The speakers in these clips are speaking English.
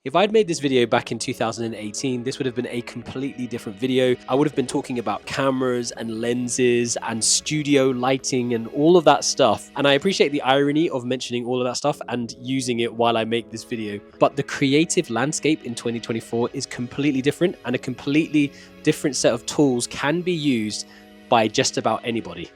If I'd made this video back in 2018, this would have been a completely different video. I would have been talking about cameras and lenses and studio lighting and all of that stuff. And I appreciate the irony of mentioning all of that stuff and using it while I make this video. But the creative landscape in 2024 is completely different, and a completely different set of tools can be used by just about anybody.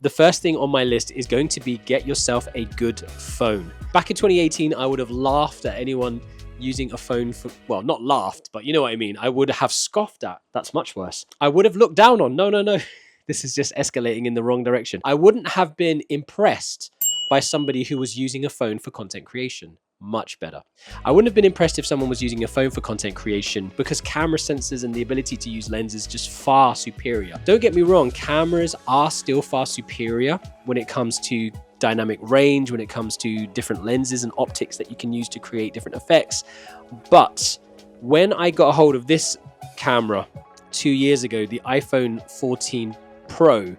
The first thing on my list is going to be get yourself a good phone. Back in 2018, I would have laughed at anyone using a phone for, well, not laughed, but you know what I mean. I would have scoffed at. That's much worse. I would have looked down on. No. This is just escalating in the wrong direction. I wouldn't have been impressed by somebody who was using a phone for content creation. Much better. I wouldn't have been impressed if someone was using a phone for content creation, because camera sensors and the ability to use lenses just far superior. Don't get me wrong, cameras are still far superior when it comes to dynamic range, when it comes to different lenses and optics that you can use to create different effects. But when I got a hold of this camera 2 years ago, the iPhone 14 Pro,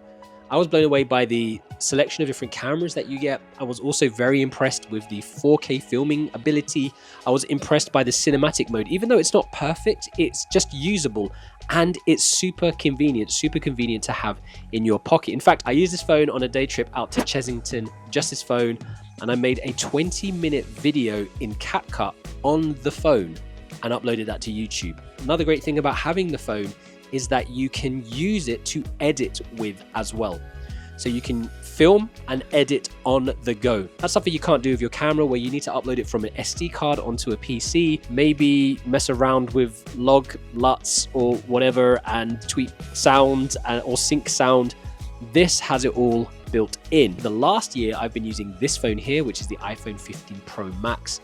I was blown away by the selection of different cameras that you get. I was also very impressed with the 4K filming ability. I was impressed by the cinematic mode. Even though it's not perfect, it's just usable, and it's super convenient to have in your pocket. In fact, I used this phone on a day trip out to Chessington, just this phone, and I made a 20-minute video in CapCut on the phone and uploaded that to YouTube. Another great thing about having the phone is that you can use it to edit with as well. So you can film and edit on the go. That's something you can't do with your camera, where you need to upload it from an SD card onto a PC, maybe mess around with log, LUTs or whatever and tweak sound or sync sound. This has it all built in. The last year I've been using this phone here, which is the iPhone 15 Pro Max.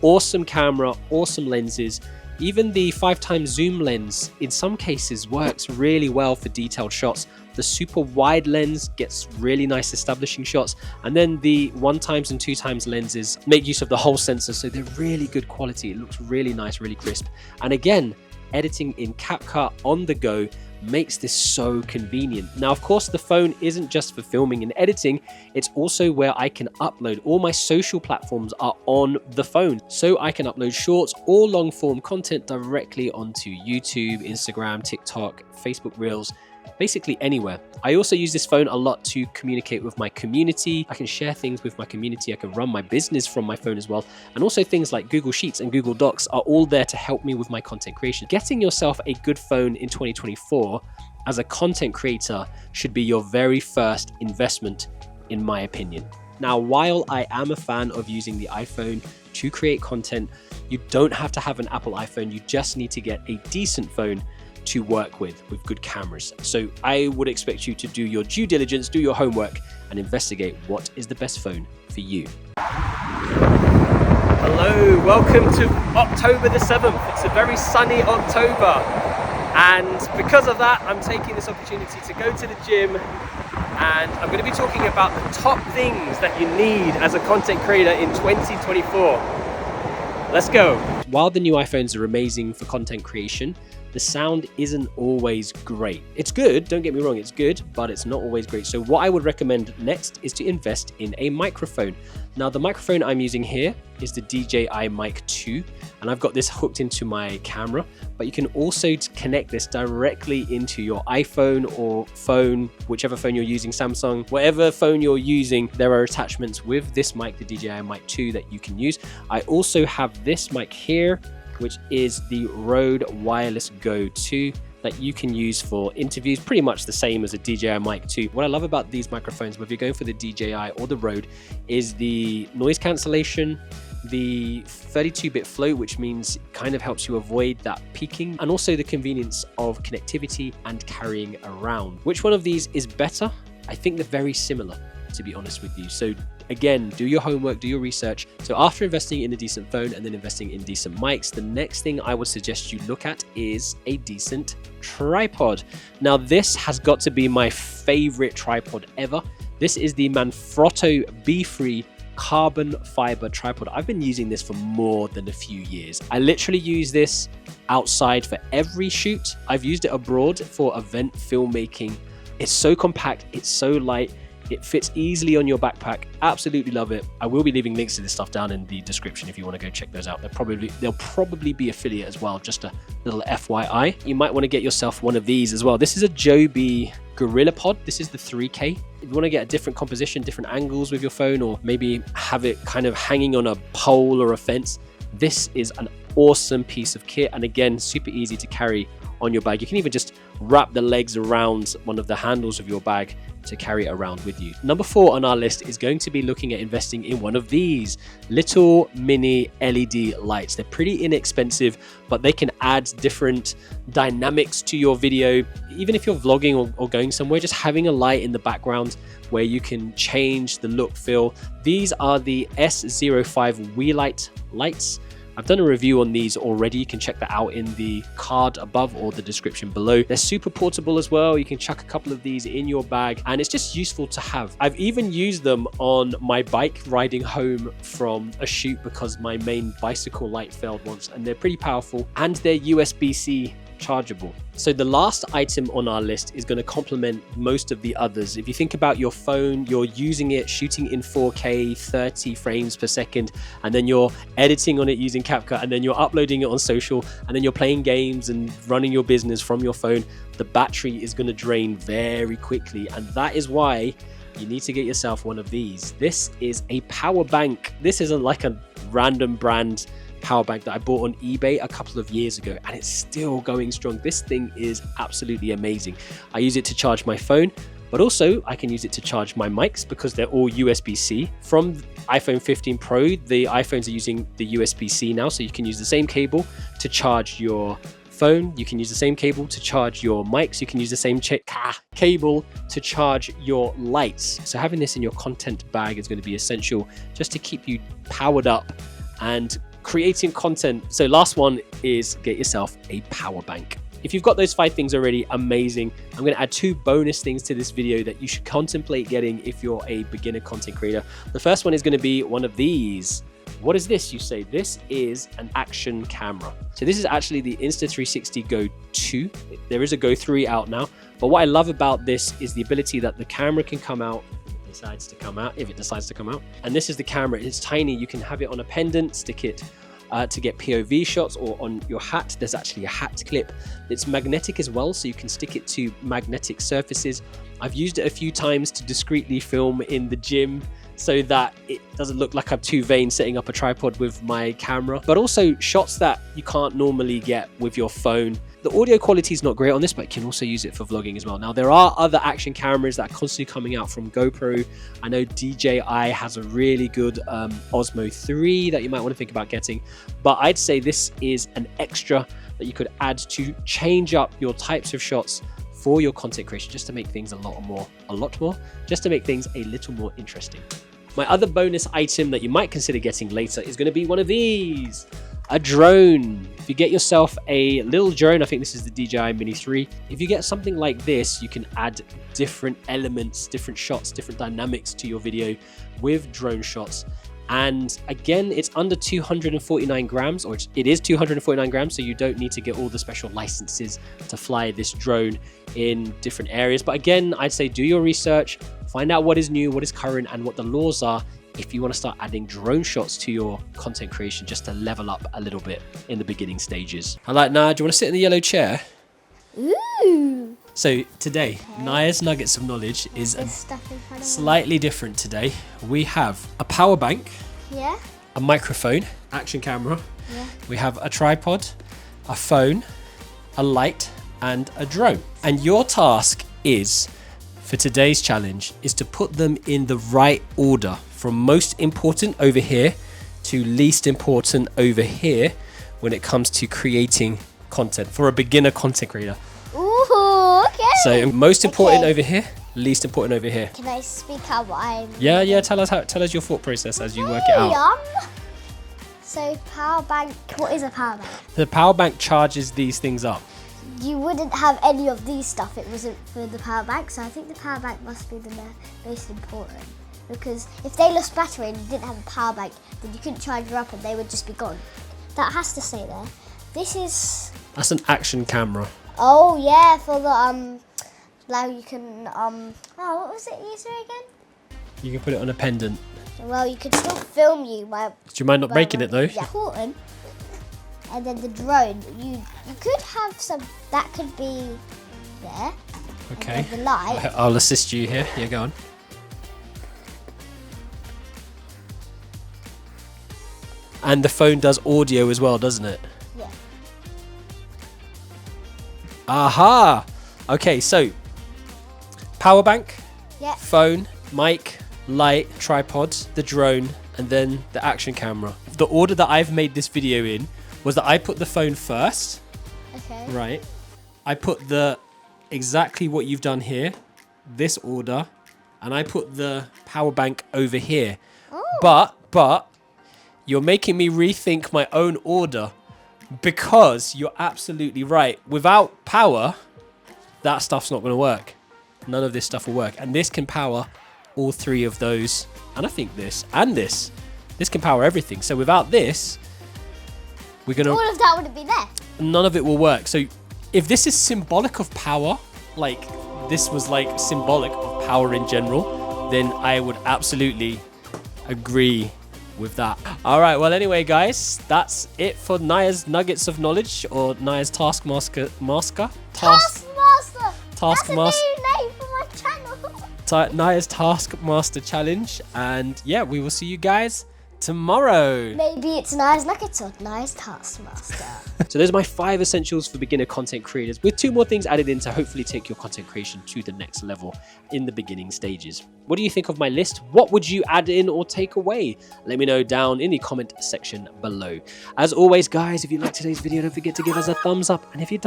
Awesome camera, awesome lenses. Even the 5x zoom lens in some cases works really well for detailed shots. The super wide lens gets really nice establishing shots, and then the 1x and 2x lenses make use of the whole sensor, so they're really good quality. It looks really nice, really crisp. And again, editing in CapCut on the go makes this so convenient. Now, of course, the phone isn't just for filming and editing, it's also where I can upload. All my social platforms are on the phone, so I can upload shorts or long form content directly onto YouTube, Instagram, TikTok, Facebook Reels, basically anywhere. I also use this phone a lot to communicate with my community. I can share things with my community. I can run my business from my phone as well. And also things like Google Sheets and Google Docs are all there to help me with my content creation. Getting yourself a good phone in 2024 as a content creator should be your very first investment, in my opinion. Now, while I am a fan of using the iPhone to create content, you don't have to have an Apple iPhone. You just need to get a decent phone to work with good cameras. So I would expect you to do your due diligence, do your homework, and investigate what is the best phone for you. Hello, welcome to October the 7th. It's a very sunny October, and because of that, I'm taking this opportunity to go to the gym, and I'm going to be talking about the top things that you need as a content creator in 2024. Let's go. While the new iPhones are amazing for content creation, the sound isn't always great. It's good, don't get me wrong, it's good, but it's not always great. So what I would recommend next is to invest in a microphone. Now, the microphone I'm using here is the DJI Mic 2, and I've got this hooked into my camera, but you can also connect this directly into your iPhone or phone, whichever phone you're using, Samsung, whatever phone you're using, there are attachments with this mic, the DJI Mic 2, that you can use. I also have this mic here, which is the Rode Wireless Go 2 that you can use for interviews, pretty much the same as a DJI Mic 2. What I love about these microphones, whether you're going for the DJI or the Rode, is the noise cancellation, the 32-bit float, which means it kind of helps you avoid that peaking, and also the convenience of connectivity and carrying around. Which one of these is better? I think they're very similar, to be honest with you. So again, do your homework, do your research. So after investing in a decent phone and then investing in decent mics, the next thing I would suggest you look at is a decent tripod. Now, this has got to be my favorite tripod ever. This is the Manfrotto B3 carbon fiber tripod. I've been using this for more than a few years. I literally use this outside for every shoot. I've used it abroad for event filmmaking. It's so compact, it's so light. It fits easily on your backpack. Absolutely love it. I will be leaving links to this stuff down in the description if you want to go check those out. They'll probably be affiliate as well, just a little FYI. You might want to get yourself one of these as well. This is a Joby Gorilla Pod. This is the 3K. If you want to get a different composition, different angles with your phone, or maybe have it kind of hanging on a pole or a fence, this is an awesome piece of kit. And again, super easy to carry on your bag. You can even just wrap the legs around one of the handles of your bag to carry it around with you. Number 4 on our list is going to be looking at investing in one of these little mini LED lights. They're pretty inexpensive, but they can add different dynamics to your video. Even if you're vlogging or going somewhere, just having a light in the background where you can change the look, feel. These are the S05 Wii lights. I've done a review on these already. You can check that out in the card above or the description below. They're super portable as well. You can chuck a couple of these in your bag and it's just useful to have. I've even used them on my bike riding home from a shoot because my main bicycle light failed once, and they're pretty powerful and they're USB-C chargeable. So the last item on our list is going to complement most of the others. If you think about your phone, you're using it, shooting in 4K, 30 frames per second, and then you're editing on it using CapCut, and then you're uploading it on social, and then you're playing games and running your business from your phone, the battery is going to drain very quickly. And that is why you need to get yourself one of these. This is a power bank. This isn't like a random brand power bank that I bought on eBay a couple of years ago, and it's still going strong. This thing is absolutely amazing. I use it to charge my phone, but also I can use it to charge my mics because they're all USB-C. From iPhone 15 Pro, the iPhones are using the USB-C now, so you can use the same cable to charge your phone. You can use the same cable to charge your mics. You can use the same cable to charge your lights. So having this in your content bag is going to be essential just to keep you powered up and creating content. So last one is get yourself a power bank. If you've got those 5 things already, amazing. I'm going to add 2 bonus things to this video that you should contemplate getting if you're a beginner content creator. The first one is going to be one of these. What is this, you say? This is an action camera. So this is actually the Insta360 Go 2. There is a Go 3 out now, but what I love about this is the ability that the camera can come out if it decides to come out. And this is the camera. It's tiny. You can have it on a pendant, stick it to get POV shots, or on your hat. There's actually a hat clip. It's magnetic as well, so you can stick it to magnetic surfaces. I've used it a few times to discreetly film in the gym so that it doesn't look like I'm too vain setting up a tripod with my camera, but also shots that you can't normally get with your phone. The audio quality is not great on this, but you can also use it for vlogging as well. Now, there are other action cameras that are constantly coming out from GoPro. I know DJI has a really good Osmo 3 that you might want to think about getting, but I'd say this is an extra that you could add to change up your types of shots for your content creation, just to make things a lot more, just to make things a little more interesting. My other bonus item that you might consider getting later is going to be one of these. A drone. If you get yourself a little drone, I think this is the DJI Mini 3. If you get something like this, you can add different elements, different shots, different dynamics to your video with drone shots. And again, it's under 249 grams, or it is 249 grams, so you don't need to get all the special licenses to fly this drone in different areas. But again, I'd say do your research, find out what is new, what is current, and what the laws are if you want to start adding drone shots to your content creation, just to level up a little bit in the beginning stages. I'm like, nah, do you want to sit in the yellow chair? Ooh. So today, Naya's Nuggets of Knowledge is slightly different today. We have a power bank, a microphone, action camera, we have a tripod, a phone, a light, and a drone. And your task is, for today's challenge, is to put them in the right order, from most important over here to least important over here when it comes to creating content for a beginner content creator. Ooh, okay. So most important over here, least important over here. Can I speak out what I'm... Yeah, tell us your thought process as you work it out. So power bank, what is a power bank? The power bank charges these things up. You wouldn't have any of these stuff, it wasn't for the power bank, so I think the power bank must be the most important. Because if they lost battery and you didn't have a power bank, then you couldn't charge her up and they would just be gone. That has to stay there. That's an action camera. Oh yeah, for the now you can what was it you said again? You can put it on a pendant. Well, you could still film you. Do you mind not breaking it though? Yeah. Important. And then the drone, you could have some, that could be there. Okay. The light. I'll assist you here. Yeah, go on. And the phone does audio as well, doesn't it? Yeah. Aha! Okay, so power bank, Yeah. phone, mic, light, tripod, the drone, and then the action camera. The order that I've made this video in was that I put the phone first. Okay. Right. I put the exactly what you've done here, this order, and I put the power bank over here. Oh. But you're making me rethink my own order because you're absolutely right. Without power, that stuff's not going to work. None of this stuff will work. And this can power all three of those. And I think this and this. This can power everything. So without this, we're going to... All of that wouldn't be there. None of it will work. So if this is symbolic of power, like this was like symbolic of power in general, then I would absolutely agree with that. All right, well, anyway, guys, that's it for Naya's Nuggets of Knowledge, or Naya's Taskmaster. Taskmaster. That's a new name for my channel. Naya's Taskmaster Challenge. And yeah, we will see you guys tomorrow. Maybe it's Naya's Nuggets or Naya's Taskmaster. So those are my 5 essentials for beginner content creators, with 2 more things added in to hopefully take your content creation to the next level in the beginning stages. What do you think of my list? What would you add in or take away? Let me know down in the comment section below. As always, guys, if you liked today's video, don't forget to give us a thumbs up. And if you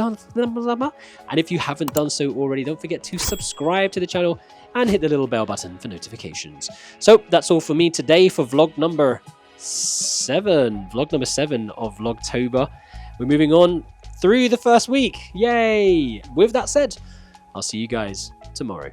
haven't done so already, don't forget to subscribe to the channel and hit the little bell button for notifications. So that's all for me today for vlog number 7. Vlog number 7 of Vlogtober. We're moving on through the first week. Yay! With that said, I'll see you guys tomorrow.